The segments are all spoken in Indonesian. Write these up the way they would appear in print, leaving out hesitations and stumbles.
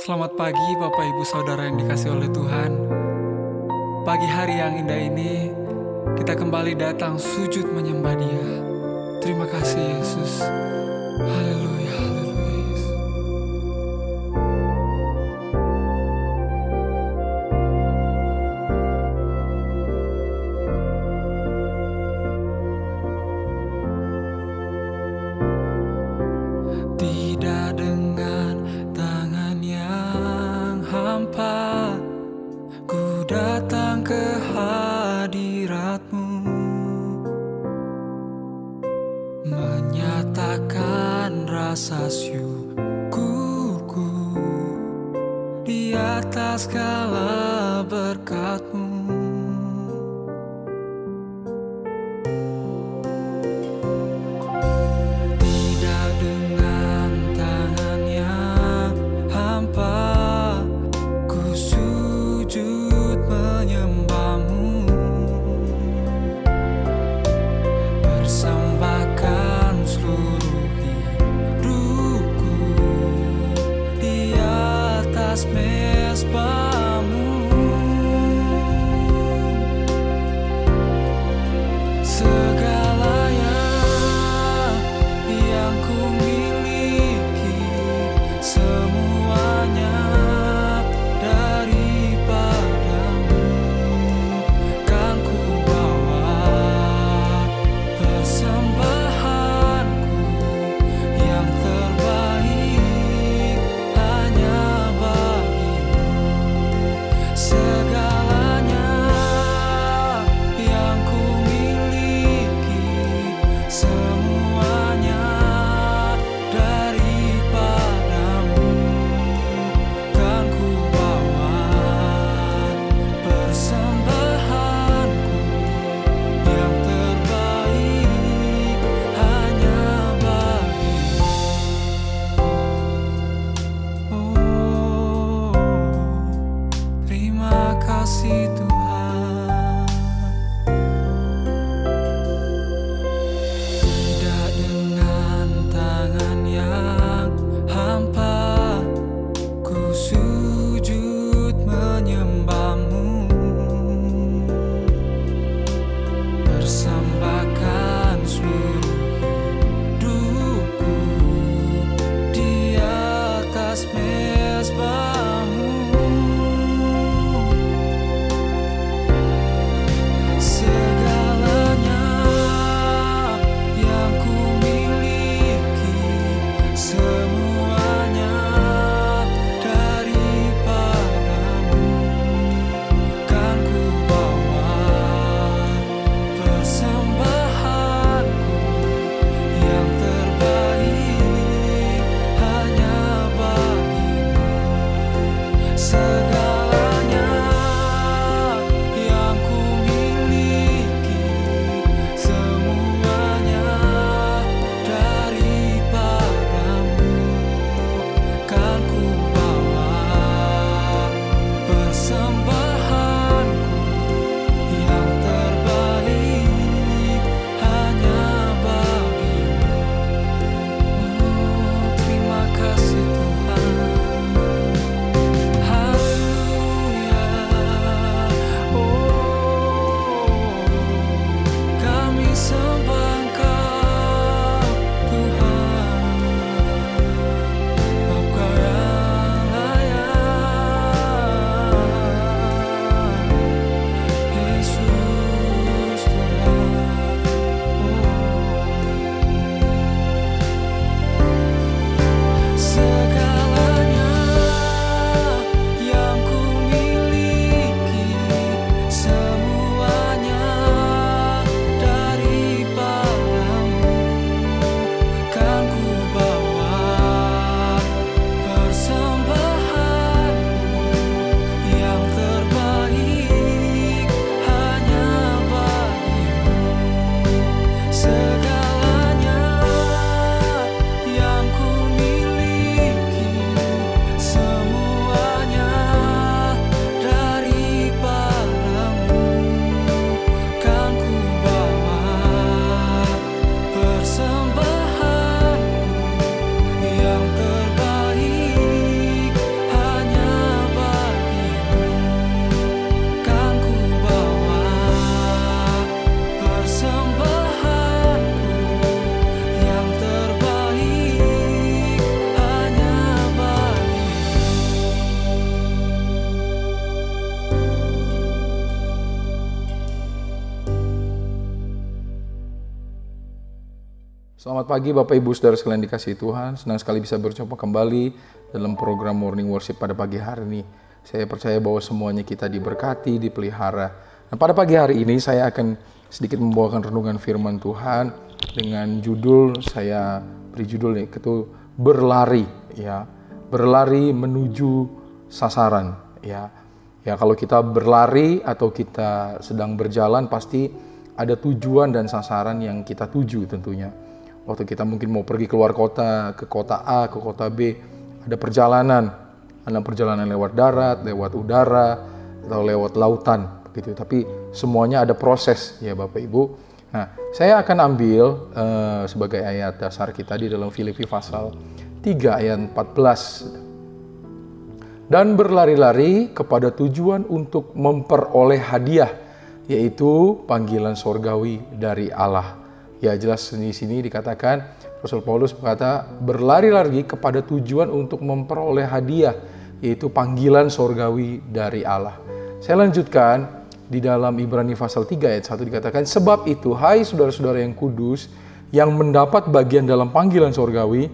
Selamat pagi Bapak Ibu Saudara yang dikasihi oleh Tuhan. Pagi hari yang indah ini kita kembali datang sujud menyembah Dia. Terima kasih Yesus. Haleluya, haleluya Yesus. Tidak dengan tangan yang hampa, ku datang ke hadirat-Mu, menyatakan rasa syukurku di atas segala berkat-Mu. Tidak dengan tangan yang hampa, ku sujud menyembah-Mu, persembahkan seluruh hidupku di atas mezbah-Mu. Segalanya yang ku miliki, semuanya daripada-Mu, kan ku bawa persembahanku yang terbaik hanya bagi-Mu. Segalanya yang ku miliki, semuanya daripada-Mu, kan ku bawa persembahanku yang terbaik hanya bagi-Mu. Oh, terima kasih Tuhan. Tidak dengan tangan yang hampa, ku sujud menyembah-Mu, persembahkan seluruh hidupku di atas mezbah-Mu. Segalanya yang ku miliki, semuanya daripada-Mu, kan ku bawa persembahanku yang terbaik hanya bagi-Mu. Selamat pagi Bapak Ibu Saudara sekalian dikasihi Tuhan. Senang sekali bisa berjumpa kembali dalam program Morning Worship pada pagi hari ini. Saya percaya bahwa semuanya kita diberkati, dipelihara. Dan pada pagi hari ini saya akan sedikit membawakan renungan firman Tuhan dengan judul, saya beri judul yaitu berlari, ya. Berlari menuju sasaran, ya. Ya, kalau kita berlari atau kita sedang berjalan pasti ada tujuan dan sasaran yang kita tuju tentunya. Waktu kita mungkin mau pergi keluar kota, ke kota A, ke kota B, ada perjalanan lewat darat, lewat udara, atau lewat lautan, begitu. Tapi semuanya ada proses, ya Bapak Ibu. Nah, saya akan ambil sebagai ayat dasar kita di dalam Filipi pasal 3 ayat 14. Dan berlari-lari kepada tujuan untuk memperoleh hadiah, yaitu panggilan sorgawi dari Allah. Ya, jelas di sini dikatakan, Rasul Paulus berkata, berlari-lari kepada tujuan untuk memperoleh hadiah, yaitu panggilan sorgawi dari Allah. Saya lanjutkan di dalam Ibrani pasal 3 ayat 1 dikatakan, sebab itu, hai saudara-saudara yang kudus, yang mendapat bagian dalam panggilan sorgawi,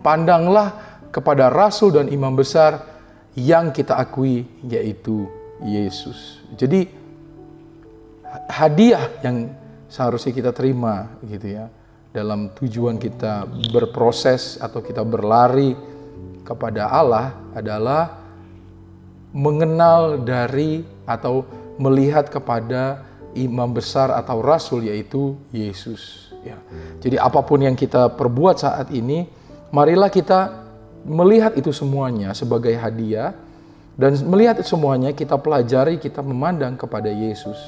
pandanglah kepada Rasul dan Imam besar yang kita akui, yaitu Yesus. Jadi, hadiah yang seharusnya kita terima gitu ya, dalam tujuan kita berproses atau kita berlari kepada Allah adalah mengenal dari atau melihat kepada imam besar atau rasul, yaitu Yesus, ya. Jadi apapun yang kita perbuat saat ini, marilah kita melihat itu semuanya sebagai hadiah, dan melihat itu semuanya kita pelajari, kita memandang kepada Yesus.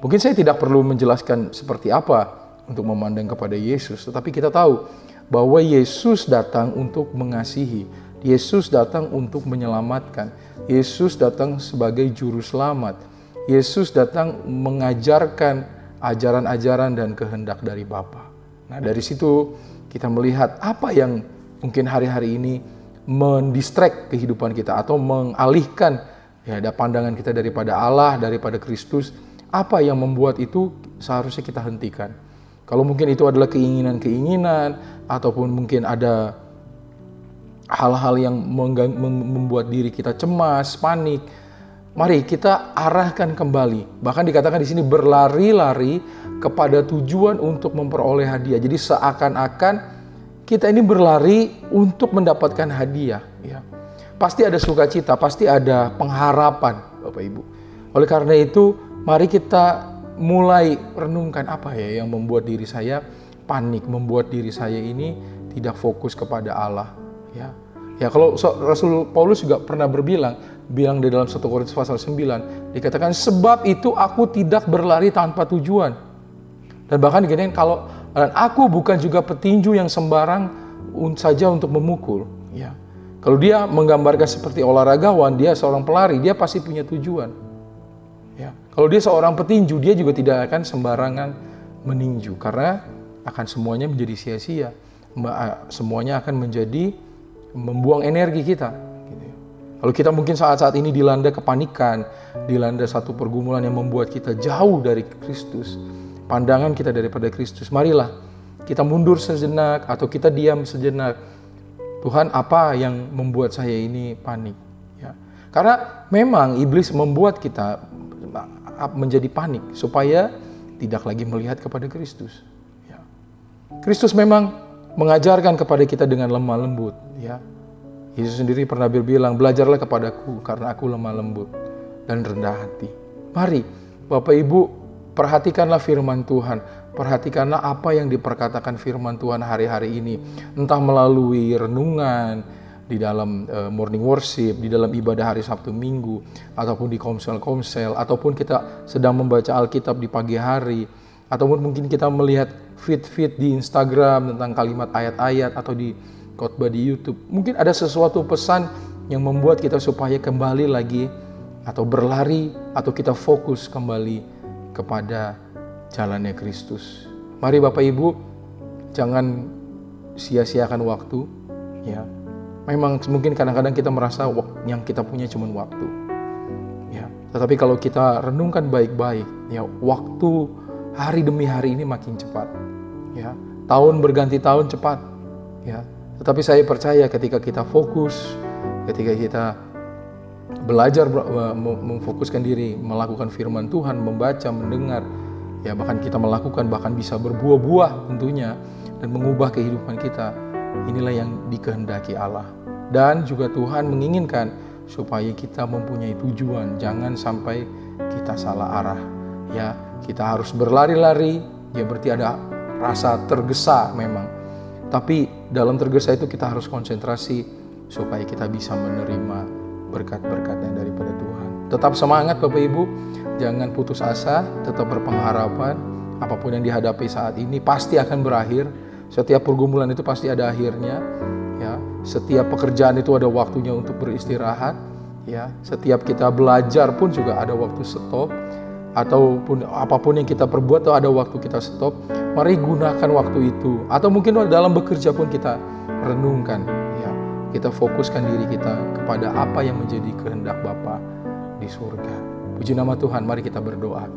Mungkin saya tidak perlu menjelaskan seperti apa untuk memandang kepada Yesus, tetapi kita tahu bahwa Yesus datang untuk mengasihi, Yesus datang untuk menyelamatkan, Yesus datang sebagai juru selamat, Yesus datang mengajarkan ajaran-ajaran dan kehendak dari Bapa. Nah, dari situ kita melihat apa yang mungkin hari-hari ini mendistract kehidupan kita atau mengalihkan ya pandangan kita daripada Allah, daripada Kristus. Apa yang membuat itu seharusnya kita hentikan. Kalau mungkin itu adalah keinginan-keinginan, ataupun mungkin ada hal-hal yang membuat diri kita cemas, panik, mari kita arahkan kembali. Bahkan dikatakan di sini berlari-lari kepada tujuan untuk memperoleh hadiah. Jadi seakan-akan kita ini berlari untuk mendapatkan hadiah. Ya. Pasti ada sukacita, pasti ada pengharapan, Bapak Ibu. Oleh karena itu, mari kita mulai renungkan apa ya yang membuat diri saya panik, membuat diri saya ini tidak fokus kepada Allah. Ya, kalau Rasul Paulus juga pernah bilang di dalam 1 Korintus pasal 9, dikatakan sebab itu aku tidak berlari tanpa tujuan. Dan bahkan dikatakan dan aku bukan juga petinju yang sembarang saja untuk memukul. Ya, kalau dia menggambarkan seperti olahragawan, dia seorang pelari, dia pasti punya tujuan. Ya, kalau dia seorang petinju, dia juga tidak akan sembarangan meninju karena akan semuanya menjadi sia-sia, semuanya akan menjadi membuang energi kita. Gitu. Kalau kita mungkin saat-saat ini dilanda kepanikan, dilanda satu pergumulan yang membuat kita jauh dari Kristus, pandangan kita daripada Kristus, marilah kita mundur sejenak atau kita diam sejenak. Tuhan, apa yang membuat saya ini panik? Ya. Karena memang iblis membuat kita menjadi panik supaya tidak lagi melihat kepada Kristus. Ya. Kristus memang mengajarkan kepada kita dengan lemah lembut. Ya. Yesus sendiri pernah berbilang, belajarlah kepadaku karena aku lemah lembut dan rendah hati. Mari Bapak Ibu perhatikanlah firman Tuhan. Perhatikanlah apa yang diperkatakan firman Tuhan hari-hari ini. Entah melalui renungan, di dalam morning worship, di dalam ibadah hari Sabtu Minggu, ataupun di komsel-komsel, ataupun kita sedang membaca Alkitab di pagi hari, ataupun mungkin kita melihat feed-feed di Instagram tentang kalimat ayat-ayat, atau di khotbah di YouTube. Mungkin ada sesuatu pesan yang membuat kita supaya kembali lagi, atau berlari, atau kita fokus kembali kepada jalannya Kristus. Mari Bapak Ibu, jangan sia-siakan waktu, ya. Memang mungkin kadang-kadang kita merasa yang kita punya cuma waktu. Ya, tetapi kalau kita renungkan baik-baik, ya waktu hari demi hari ini makin cepat. Ya, tahun berganti tahun cepat, ya. Tetapi saya percaya ketika kita fokus, ketika kita belajar memfokuskan diri, melakukan firman Tuhan, membaca, mendengar, ya bahkan kita melakukan, bahkan bisa berbuah-buah tentunya dan mengubah kehidupan kita. Inilah yang dikehendaki Allah. Dan juga Tuhan menginginkan supaya kita mempunyai tujuan, jangan sampai kita salah arah. Ya, kita harus berlari-lari, ya berarti ada rasa tergesa memang. Tapi dalam tergesa itu kita harus konsentrasi supaya kita bisa menerima berkat-berkat yang daripada Tuhan. Tetap semangat Bapak Ibu, jangan putus asa, tetap berpengharapan. Apapun yang dihadapi saat ini pasti akan berakhir. Setiap pergumulan itu pasti ada akhirnya. Ya, setiap pekerjaan itu ada waktunya untuk beristirahat. Ya, setiap kita belajar pun juga ada waktu stop. Ataupun apapun yang kita perbuat itu ada waktu kita stop. Mari gunakan waktu itu. Atau mungkin dalam bekerja pun kita renungkan. Ya, kita fokuskan diri kita kepada apa yang menjadi kehendak Bapa di surga. Puji nama Tuhan, mari kita berdoa.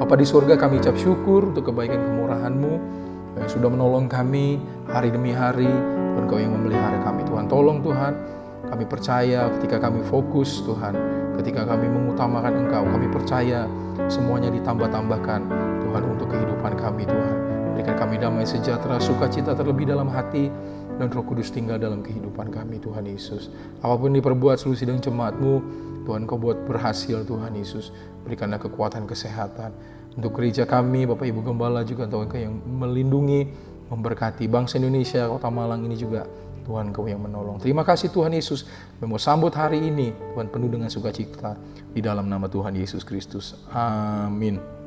Bapa di surga, kami ucap syukur untuk kebaikan kemurahan-Mu yang sudah menolong kami hari demi hari. Engkau yang memelihara kami, Tuhan. Tolong Tuhan, kami percaya ketika kami fokus Tuhan, ketika kami mengutamakan Engkau, kami percaya semuanya ditambah-tambahkan Tuhan untuk kehidupan kami Tuhan. Berikan kami damai sejahtera, sukacita terlebih dalam hati, dan Roh Kudus tinggal dalam kehidupan kami Tuhan Yesus. Apapun diperbuat seluruh sidang jemaat-Mu, Tuhan Kau buat berhasil Tuhan Yesus. Berikanlah kekuatan kesehatan untuk gereja kami, Bapak Ibu Gembala juga Tuhan Kau yang melindungi, memberkati bangsa Indonesia, Kota Malang ini juga Tuhan Kau yang menolong. Terima kasih Tuhan Yesus, kami mau sambut hari ini Tuhan penuh dengan sukacita di dalam nama Tuhan Yesus Kristus. Amin.